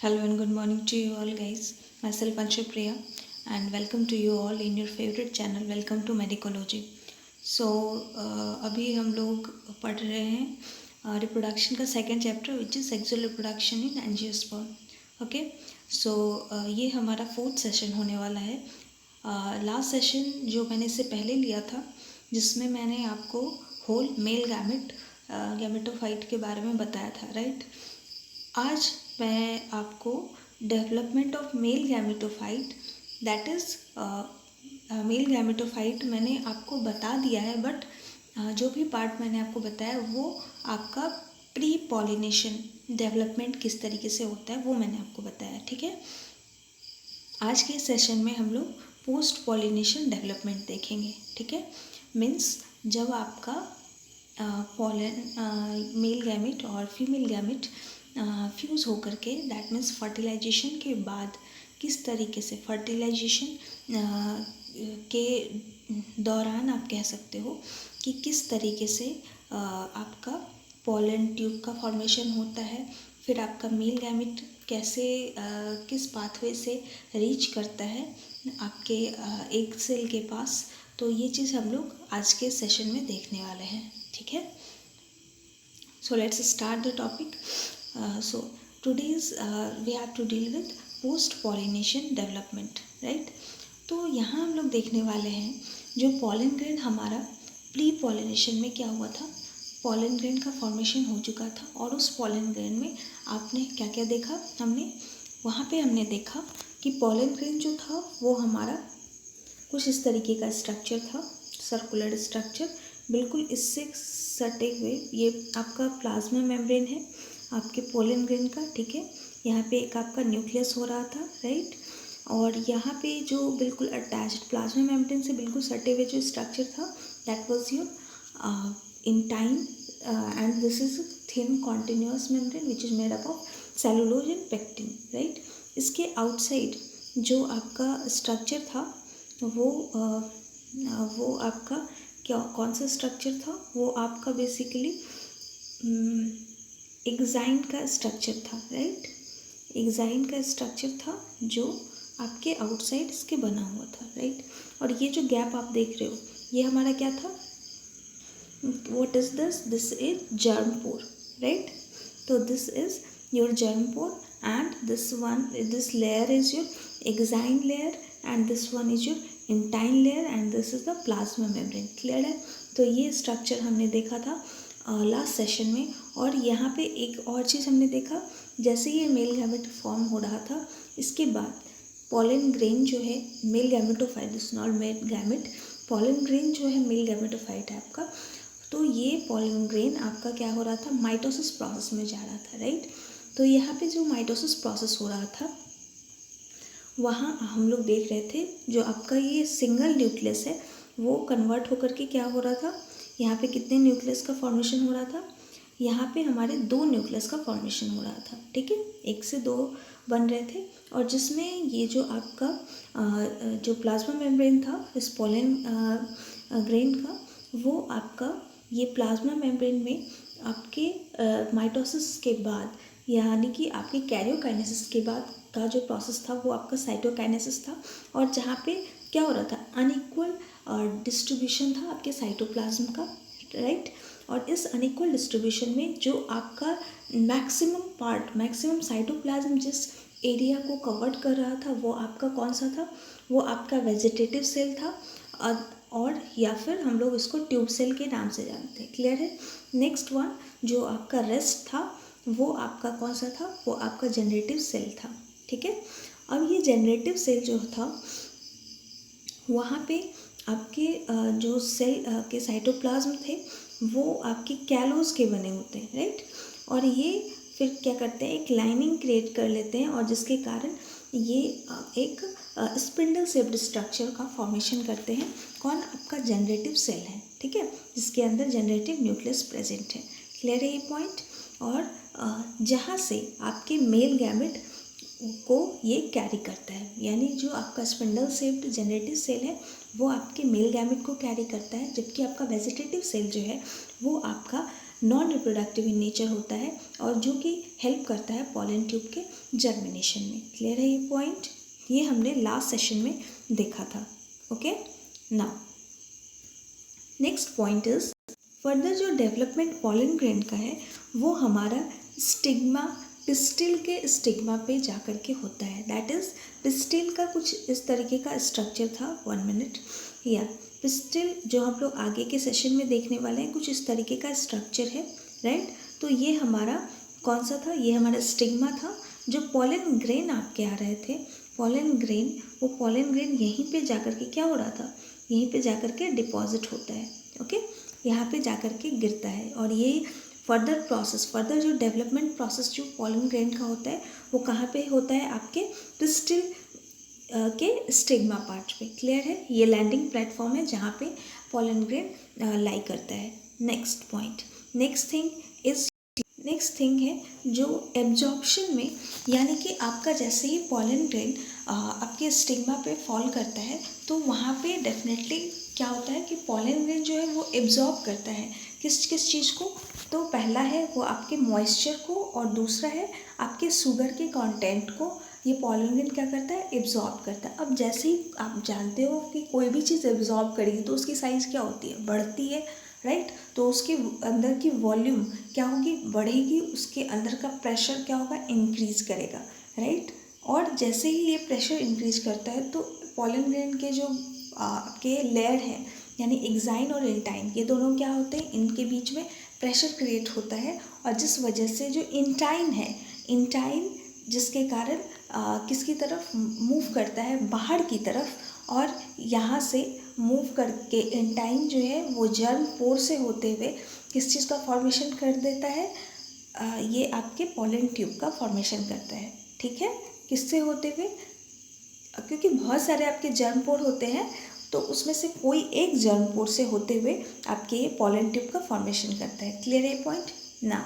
Hello and good morning to you all guys. Myself Anshu Priya and welcome to you all in your favorite channel. Welcome to Medicology. So अभी हम लोग पढ़ रहे हैं reproduction का second chapter which is sexual reproduction in angiosperm. Okay, so ये हमारा fourth session होने वाला है. लास्ट सेशन जो मैंने इससे पहले लिया था जिसमें मैंने आपको होल मेल गैमेटोफाइट के बारे में बताया था, राइट. आज मैं आपको development of male gametophyte that is male gametophyte मैंने आपको बता दिया है, बट जो भी पार्ट मैंने आपको बताया वो आपका प्री पॉलिनेशन डेवलपमेंट किस तरीके से होता है वो मैंने आपको बताया, ठीक है. आज के सेशन में हम लोग पोस्ट पॉलिनेशन डेवलपमेंट देखेंगे, ठीक है. मीन्स जब आपका पॉलन मेल गैमेट और फीमेल गैमेट फ्यूज़ होकर के दैट मीन्स फर्टिलाइजेशन के बाद किस तरीके से फर्टिलाइजेशन के दौरान आप कह सकते हो कि किस तरीके से आपका पॉलन ट्यूब का फॉर्मेशन होता है, फिर आपका मेल गैमेट कैसे किस पाथवे से रीच करता है आपके एग सेल के पास. तो ये चीज़ हम लोग आज के सेशन में देखने वाले हैं, ठीक है. So let's start the topic. So today's we have to deal with post pollination development, right. तो यहाँ हम लोग देखने वाले हैं जो पॉलन ग्रेन हमारा प्री पॉलिनेशन में क्या हुआ था. पॉलन ग्रेन का फॉर्मेशन हो चुका था और उस पॉलन ग्रेन में आपने क्या क्या देखा. हमने देखा कि पॉलन ग्रेन जो था वो हमारा कुछ इस तरीके का स्ट्रक्चर था, सर्कुलर स्ट्रक्चर, बिल्कुल इससे सटे हुए. ये आपका प्लाज्मा मेम्ब्रेन है आपके पोलन ग्रेन का, ठीक है. यहाँ पे एक आपका न्यूक्लियस हो रहा था, राइट. और यहाँ पे जो बिल्कुल अटैच्ड प्लाज्मा मेम्ब्रेन से बिल्कुल सटे हुए जो स्ट्रक्चर था that was your in time and this is thin continuous membrane which is made up of cellulose and pectin, right. इसके आउटसाइड जो आपका स्ट्रक्चर था वो आपका क्या कौन सा स्ट्रक्चर था, वो आपका बेसिकली एग्जाइन का स्ट्रक्चर था, राइट. एग्जाइन का स्ट्रक्चर था जो आपके आउटसाइड इसके बना हुआ था, राइट. और ये जो गैप आप देख रहे हो ये हमारा क्या था, what is this is germ pore, right. तो this is your germ pore and this layer is your exine layer and this one is your intine layer and this is the plasma membrane. Clear है. तो ये structure हमने देखा था last session में. और यहाँ पे एक और चीज़ हमने देखा, जैसे ये मेल गैमेट फॉर्म हो रहा था इसके बाद पॉलन ग्रेन जो है male gametophyte, this not male gamete, pollen grain जो है मेल गैमेटोफाइट है आपका. तो ये पॉलन ग्रेन आपका क्या हो रहा था, माइटोसिस प्रोसेस में जा रहा था, राइट. तो यहाँ पे जो माइटोसिस प्रोसेस हो रहा था वहाँ हम लोग देख रहे थे जो आपका ये सिंगल न्यूक्लियस है वो कन्वर्ट होकर के क्या हो रहा था, यहाँ पे कितने न्यूक्लियस का फॉर्मेशन हो रहा था, यहाँ पे हमारे 2 न्यूक्लियस का फॉर्मेशन हो रहा था, ठीक है. 1 से 2 बन रहे थे और जिसमें ये जो आपका जो प्लाज्मा मेम्ब्रेन था इस पॉलन ग्रेन का, वो आपका ये प्लाज्मा मेम्ब्रेन में आपके माइटोसिस के बाद यानी कि आपके कैरियोकाइनेसिस के बाद का जो प्रोसेस था वो आपका साइटोकाइनेसिस था. और जहाँ पे क्या हो रहा था, अनइक्वल डिस्ट्रीब्यूशन था आपके साइटोप्लाज्म का, राइट. और इस अनइक्वल डिस्ट्रीब्यूशन में जो आपका मैक्सिमम साइटोप्लाज्म जिस एरिया को कवर्ड कर रहा था वो आपका कौन सा था, वो आपका वेजिटेटिव सेल था और या फिर हम लोग इसको ट्यूब सेल के नाम से जानते हैं. क्लियर है. नेक्स्ट वन जो आपका रेस्ट था वो आपका कौन सा था, वो आपका जनरेटिव सेल था, ठीक है. अब ये जनरेटिव सेल जो था वहाँ पे आपके जो सेल के साइटोप्लाज्म थे वो आपके कैलोस के बने होते हैं, राइट. और ये फिर क्या करते हैं, एक लाइनिंग क्रिएट कर लेते हैं और जिसके कारण ये एक स्पिंडल शेप्ड स्ट्रक्चर का फॉर्मेशन करते हैं. कौन, आपका जनरेटिव सेल है, ठीक है, जिसके अंदर जनरेटिव न्यूक्लियस प्रेजेंट है. क्लियर है ये पॉइंट. और जहाँ से आपके मेल गैमेट को ये कैरी करता है, यानी जो आपका स्पिंडल शेप्ड जनरेटिव सेल है वो आपके मेल गैमेट को कैरी करता है, जबकि आपका वेजिटेटिव सेल जो है वो आपका नॉन रिप्रोडक्टिव इन नेचर होता है और जो कि हेल्प करता है पॉलन ट्यूब के जर्मिनेशन में। क्लियर है ये पॉइंट? ये हमने लास्ट सेशन में देखा था। Okay, now next point is further जो डेवलपमेंट पॉलन ग्रेन का है वो हमारा स्टिग्मा, पिस्टिल के स्टिग्मा पे जाकर के होता है। दैट इज पिस्टिल का कुछ इस तरीके का स्ट्रक्चर था। 1 मिनट। या पिस्टिल जो हम लोग आगे के सेशन में देखने वाले हैं कुछ इस तरीके का स्ट्रक्चर है, राइट। तो ये हमारा कौन सा था? ये हमारा स्टिग्मा था। जो पॉलन ग्रेन आपके आ रहे थे, पॉलन ग्रेन, वो पॉलन ग्रेन यहीं पे जाकर के क्या हो रहा था? यहीं पे जाकर के डिपॉजिट होता है। ओके, यहाँ पे जाकर के गिरता है और ये फर्दर प्रोसेस, फर्दर जो डेवलपमेंट प्रोसेस जो पॉलन ग्रेन का होता है वो कहाँ पे होता है? आपके पिस्टिल के स्टिग्मा पार्ट पे। क्लियर है? ये लैंडिंग प्लेटफॉर्म है जहाँ पे पॉलन ग्रेन लाई करता है। नेक्स्ट पॉइंट, नेक्स्ट थिंग है जो एब्जॉर्प्शन में, यानी कि आपका जैसे ही पॉलन ग्रेन आपके स्टिग्मा पे फॉल करता है तो वहाँ पे डेफिनेटली क्या होता है कि पॉलन ग्रेन जो है वो एब्जॉर्ब करता है किस किस चीज़ को? तो पहला है वो आपके मॉइस्चर को और दूसरा है आपके शुगर के कंटेंट को। ये पॉलन ग्रेन क्या करता है? एब्जॉर्ब करता है। अब जैसे ही आप जानते हो कि कोई भी चीज़ एब्जॉर्ब करेगी तो उसकी साइज़ क्या होती है? बढ़ती है, राइट। तो उसके अंदर की वॉल्यूम क्या होगी? बढ़ेगी। उसके अंदर का प्रेशर क्या होगा? इंक्रीज करेगा, राइट। और जैसे ही ये प्रेशर इंक्रीज करता है तो पॉलन ग्रेन के जो आपके लेयर हैं, यानी एक्साइन और इंटाइन, ये दोनों क्या होते हैं? इनके बीच में प्रेशर क्रिएट होता है और जिस वजह से जो इंटाइन है, इंटाइन जिसके कारण किसकी तरफ मूव करता है? बाहर की तरफ। और यहाँ से मूव करके इंटाइन जो है वो जर्म पोर से होते हुए किस चीज़ का फॉर्मेशन कर देता है? ये आपके पॉलन ट्यूब का फॉर्मेशन करता है। ठीक है? किससे होते हुए? क्योंकि बहुत सारे आपके जर्म पोर होते हैं तो उसमें से कोई एक जर्म पोर से होते हुए आपके ये पॉलन ट्यूब का फॉर्मेशन करता है। क्लियर है पॉइंट? नाउ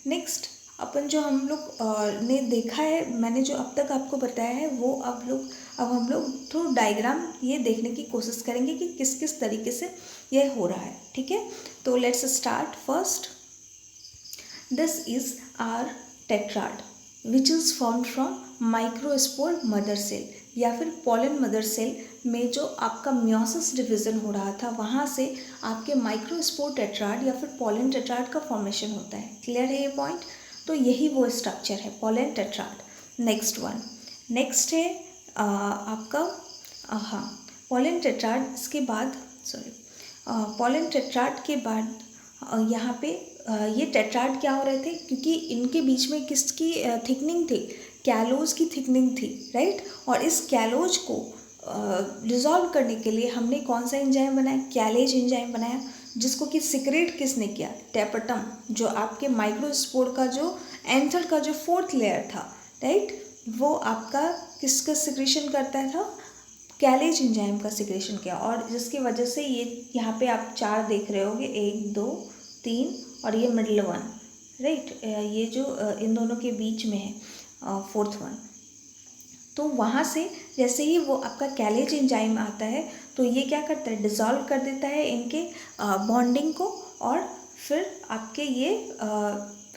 नेक्स्ट अपन जो हम लोग ने देखा है, मैंने जो अब तक आपको बताया है वो अब हम लोग थोड़ा डायग्राम ये देखने की कोशिश करेंगे कि किस किस तरीके से ये हो रहा है। ठीक है, तो let's start. First, this is our tetrad which is formed from microspore mother cell, या फिर पॉलन मदर सेल में जो आपका मियोसिस डिवीज़न हो रहा था वहाँ से आपके माइक्रोस्पोर टेट्राड या फिर पॉलन टेट्राड का फॉर्मेशन होता है। क्लियर है ये पॉइंट? तो यही वो स्ट्रक्चर है पॉलन टेट्राड। नेक्स्ट है आपका पॉलन टेट्राड। इसके बाद पॉलन टेट्राड के बाद यहाँ पे ये टेट्राड क्या हो रहे थे? क्योंकि इनके बीच में किसकी थिकनिंग थी? कैलोज की थिकनिंग थी, राइट। और इस कैलोज को डिज़ोल्व करने के लिए हमने कौन सा एंजाइम बनाया? कैलेज एंजाइम बनाया, जिसको कि सिक्रेट किसने किया? टैपेटम, जो आपके माइक्रोस्पोर का जो एंथर का जो 4th लेयर था, राइट, वो आपका किसका सिक्रेशन करता था? कैलेज एंजाइम का सिक्रेशन किया। और जिसकी वजह से ये यहाँ पे आप 4 देख रहे होगे, 1 2 3 और ये मिडल वन, राइट। ये जो इन दोनों के बीच में है 4th वन। तो वहाँ से जैसे ही वो आपका कैलेज एंजाइम आता है तो ये क्या करता है? डिज़ोल्व कर देता है इनके बॉन्डिंग को और फिर आपके ये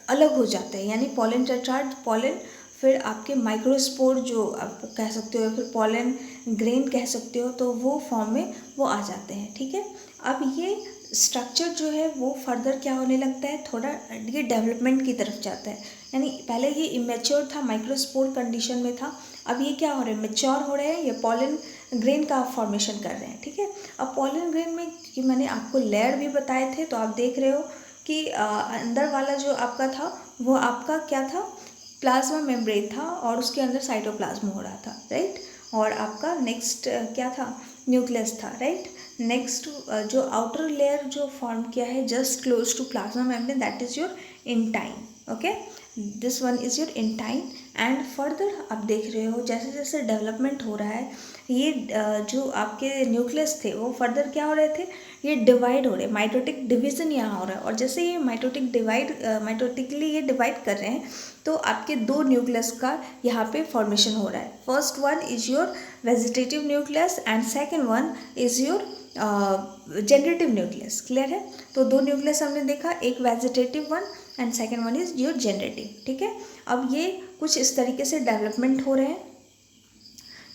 अलग हो जाते हैं। यानी पॉलन टेट्राड, पॉलन, फिर आपके माइक्रोस्पोर जो आप कह सकते हो, फिर पॉलन ग्रेन कह सकते हो, तो वो फॉर्म में वो आ जाते हैं। ठीक है, अब ये स्ट्रक्चर जो है वो फर्दर क्या होने लगता है? थोड़ा ये डेवलपमेंट की तरफ जाता है। यानी पहले ये इमेच्योर था, माइक्रोस्पोर कंडीशन में था, अब ये क्या हो रहा है? मैच्योर हो रहे हैं, ये पॉलन ग्रेन का फॉर्मेशन कर रहे हैं। ठीक है, अब पॉलन ग्रेन में कि मैंने आपको लेयर भी बताए थे, तो आप देख रहे हो कि अंदर वाला जो आपका था वो आपका क्या था? प्लाज्मा मेम्ब्रेन था और उसके अंदर साइटोप्लाज्म हो रहा था, राइट। और आपका नेक्स्ट क्या था? न्यूक्लियस था, राइट। नेक्स्ट जो आउटर लेयर जो फॉर्म किया है just close to plasma membrane, that is your intine. Okay, this one is your intine. And further आप देख रहे हो जैसे जैसे डेवलपमेंट हो रहा है, ये जो आपके न्यूक्लियस थे वो फर्दर क्या हो रहे थे? ये डिवाइड हो रहे, माइटोटिक डिवीज़न यहाँ हो रहा है। और जैसे ये माइटोटिकली ये डिवाइड कर रहे हैं तो आपके 2 न्यूक्लियस का यहाँ पे फॉर्मेशन हो रहा है। First one is your vegetative nucleus and second one is your generative nucleus. Clear है? तो दो न्यूक्लियस हमने देखा, एक vegetative one and second one is your generative. ठीक है, अब ये कुछ इस तरीके से डेवलपमेंट हो रहे हैं,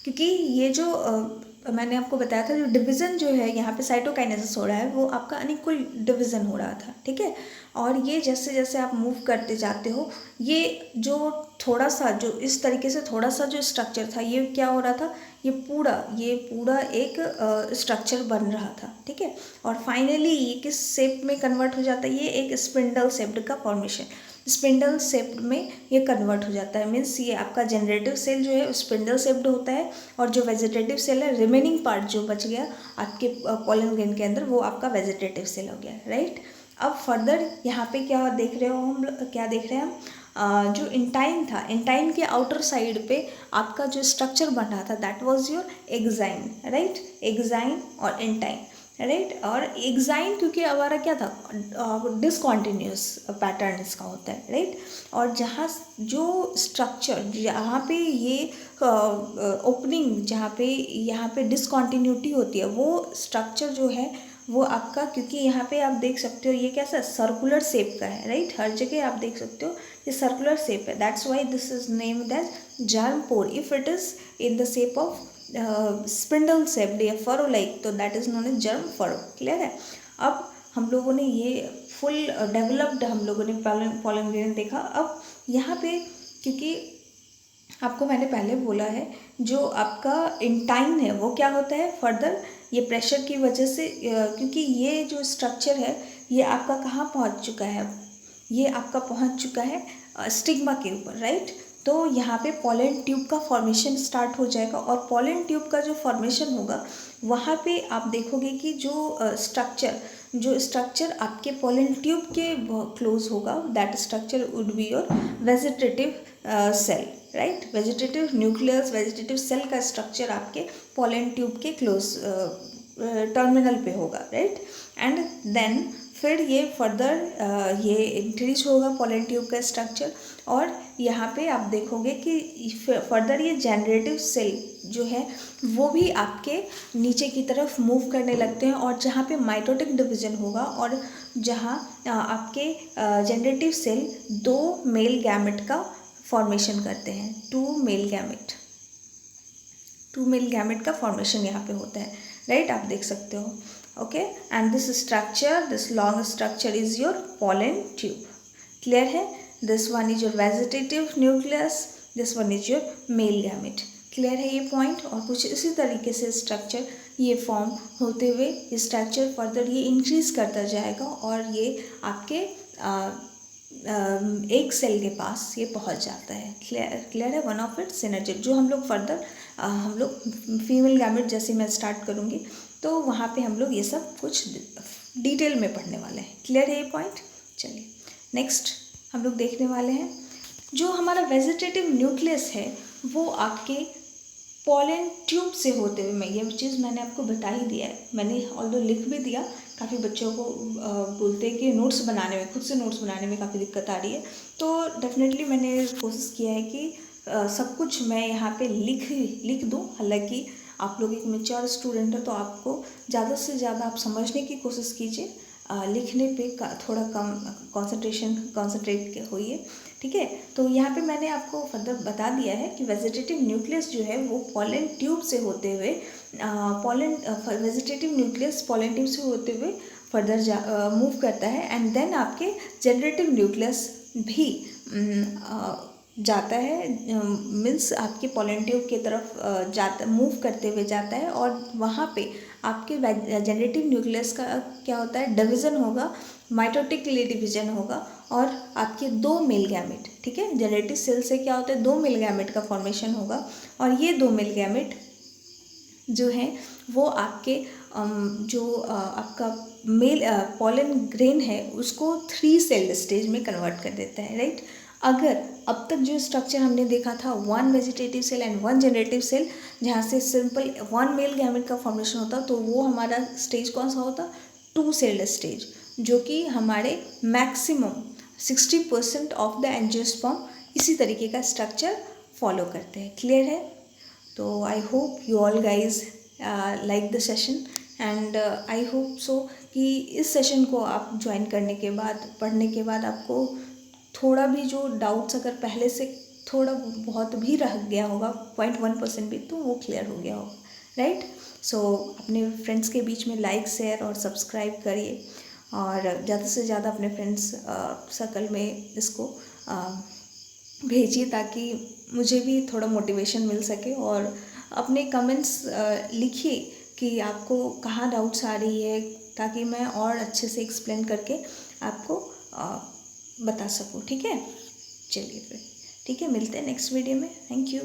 क्योंकि ये जो मैंने आपको बताया था, जो डिवीज़न जो है यहाँ पे साइटोकाइनेसिस हो रहा है, वो आपका अनइक्वल डिवीज़न हो रहा था। ठीक है, और ये जैसे जैसे आप मूव करते जाते हो, ये जो थोड़ा सा जो इस तरीके से थोड़ा सा जो स्ट्रक्चर था, ये क्या हो रहा था, ये पूरा एक स्ट्रक्चर बन रहा था। ठीक है, और फाइनली ये किस शेप में कन्वर्ट हो जाता है, ये एक स्पिंडल शेप्ड का फॉर्मेशन, स्पिंडल शेप्ड में ये कन्वर्ट हो जाता है। मीन्स ये आपका जनरेटिव सेल जो है स्पिंडल शेप्ड होता है, और जो वेजिटेटिव सेल है, रिमेनिंग पार्ट जो बच गया आपके पॉलन ग्रेन के अंदर, वो आपका वेजिटेटिव सेल हो गया। राइट, अब फर्दर यहाँ पे क्या देख रहे हो हम, क्या देख रहे हैं हम, जो इंटाइन था, इंटाइन के आउटर साइड पे आपका जो स्ट्रक्चर बन रहा था, that was your exine. Right, exine और इंटाइन। राइट, और एक्साइन क्योंकि हमारा क्या था, डिसकॉन्टिन्यूस पैटर्न इसका होता है। राइट, और जहाँ जो स्ट्रक्चर जहाँ पे ये ओपनिंग, जहाँ पे यहाँ पे डिसकॉन्टिन्यूटी होती है, वो स्ट्रक्चर जो है वो आपका, क्योंकि यहाँ पे आप देख सकते हो ये कैसा सर्कुलर शेप का है। राइट, हर जगह आप देख सकते हो ये सर्कुलर शेप है, that's why this is named as germ pore. If it is in the shape of spindle shaped या फरो लाइक, तो that is known as germ furrow. Clear है? अब हम लोगों ने ये फुल डेवलप्ड हम लोगों ने पॉलन ग्रेन देखा। अब यहाँ पे क्योंकि आपको मैंने पहले बोला है, जो आपका इंटाइन है वो क्या होता है, फर्दर ये प्रेशर की वजह से, क्योंकि ये जो स्ट्रक्चर है ये आपका कहाँ पहुँच चुका है, ये आपका पहुँच चुका है स्टिग्मा के ऊपर। राइट, तो यहाँ पे पॉलन ट्यूब का फॉर्मेशन स्टार्ट हो जाएगा, और पॉलन ट्यूब का जो फॉर्मेशन होगा वहाँ पे आप देखोगे कि जो स्ट्रक्चर आपके पॉलन ट्यूब के क्लोज होगा, that structure would be your vegetative cell. Right, vegetative nucleus, vegetative cell का स्ट्रक्चर आपके पॉलन ट्यूब के क्लोज टर्मिनल पे होगा। राइट, एंड देन फिर ये फर्दर ये इंक्रीज होगा पॉलन ट्यूब का स्ट्रक्चर, और यहाँ पे आप देखोगे कि फर्दर ये जनरेटिव सेल जो है वो भी आपके नीचे की तरफ मूव करने लगते हैं, और जहाँ पे माइटोटिक डिवीजन होगा, और जहाँ आपके जनरेटिव सेल दो मेल गैमेट का फॉर्मेशन करते हैं, टू मेल गैमेट का फॉर्मेशन यहाँ पे होता है। राइट, आप देख सकते हो। Okay, and this structure, this long structure is your pollen tube. Clear है? This one is your vegetative nucleus, this one is your male gamete. Clear है ये पॉइंट? और कुछ इसी तरीके से स्ट्रक्चर ये फॉर्म होते हुए स्ट्रक्चर फर्दर ये इंक्रीज करता जाएगा, और ये आपके एक सेल के पास ये पहुंच जाता है। क्लियर है? वन ऑफ इट सिनर्जी, जो हम लोग फर्दर हम लोग फीमेल गैमेट जैसे मैं स्टार्ट करूँगी, तो वहाँ पे हम लोग ये सब कुछ डिटेल में पढ़ने वाले हैं। क्लियर है ये पॉइंट? चलिए नेक्स्ट हम लोग देखने वाले हैं, जो हमारा वेजिटेटिव न्यूक्लियस है वो आपके पॉलन ट्यूब से होते हुए, मैं ये चीज़ मैंने आपको बता ही दिया है, मैंने ऑल्दो लिख भी दिया। काफ़ी बच्चों को बोलते हैं कि नोट्स बनाने में, खुद से नोट्स बनाने में काफ़ी दिक्कत आ रही है, तो डेफिनेटली मैंने कोशिश किया है कि सब कुछ मैं यहाँ पे लिख दूँ। हालांकि आप लोग एक मैच्योर स्टूडेंट है, तो आपको ज़्यादा से ज़्यादा आप समझने की कोशिश कीजिए, लिखने पे थोड़ा कम कॉन्सेंट्रेट होइए। ठीक है, तो यहाँ पे मैंने आपको फर्दर बता दिया है कि वेजिटेटिव न्यूक्लियस जो है वो पॉलन ट्यूब से होते हुए वेजिटेटिव न्यूक्लियस पॉलन ट्यूब से होते हुए फर्दर मूव करता है, एंड देन आपके जनरेटिव न्यूक्लियस भी जाता है, मीन्स आपके पॉलन ट्यूब की तरफ मूव करते हुए जाता है, और वहाँ पे आपके जनरेटिव न्यूक्लियस का क्या होता है, डिवीज़न होगा, माइटोटिकली डिवीजन होगा, और आपके दो मेल गैमेट। ठीक है, जनरेटिव सेल से क्या होता है, दो मेल गैमेट का फॉर्मेशन होगा, और ये दो मेल गैमेट जो है वो आपके जो आपका मेल पॉलन ग्रेन है उसको 3 सेल स्टेज में कन्वर्ट कर देता है। राइट, अगर अब तक जो स्ट्रक्चर हमने देखा था 1 vegetative cell and 1 generative cell, जहाँ से सिंपल 1 मेल गैमेट का फॉर्मेशन होता, तो वो हमारा स्टेज कौन सा होता, 2 सेल स्टेज, जो कि हमारे मैक्सिमम 60% ऑफ द एंजियोस्पर्म इसी तरीके का स्ट्रक्चर फॉलो करते हैं। क्लियर है? तो I hope you all guys like the session, and I hope so कि इस सेशन को आप ज्वाइन करने के बाद, पढ़ने के बाद आपको थोड़ा भी जो डाउट्स अगर पहले से थोड़ा बहुत भी रह गया होगा, 0.1% भी, तो वो क्लियर हो गया होगा, राइट। सो अपने फ्रेंड्स के बीच में लाइक, शेयर और सब्सक्राइब करिए और ज़्यादा से ज़्यादा अपने फ्रेंड्स सर्कल में इसको भेजिए ताकि मुझे भी थोड़ा मोटिवेशन मिल सके। और अपने कमेंट्स लिखिए कि आपको कहाँ डाउट्स आ रही है, ताकि मैं और अच्छे से एक्सप्लेन करके आपको बता सकूँ, ठीक है। चलिए फिर, ठीक है, मिलते हैं नेक्स्ट वीडियो में। Thank you.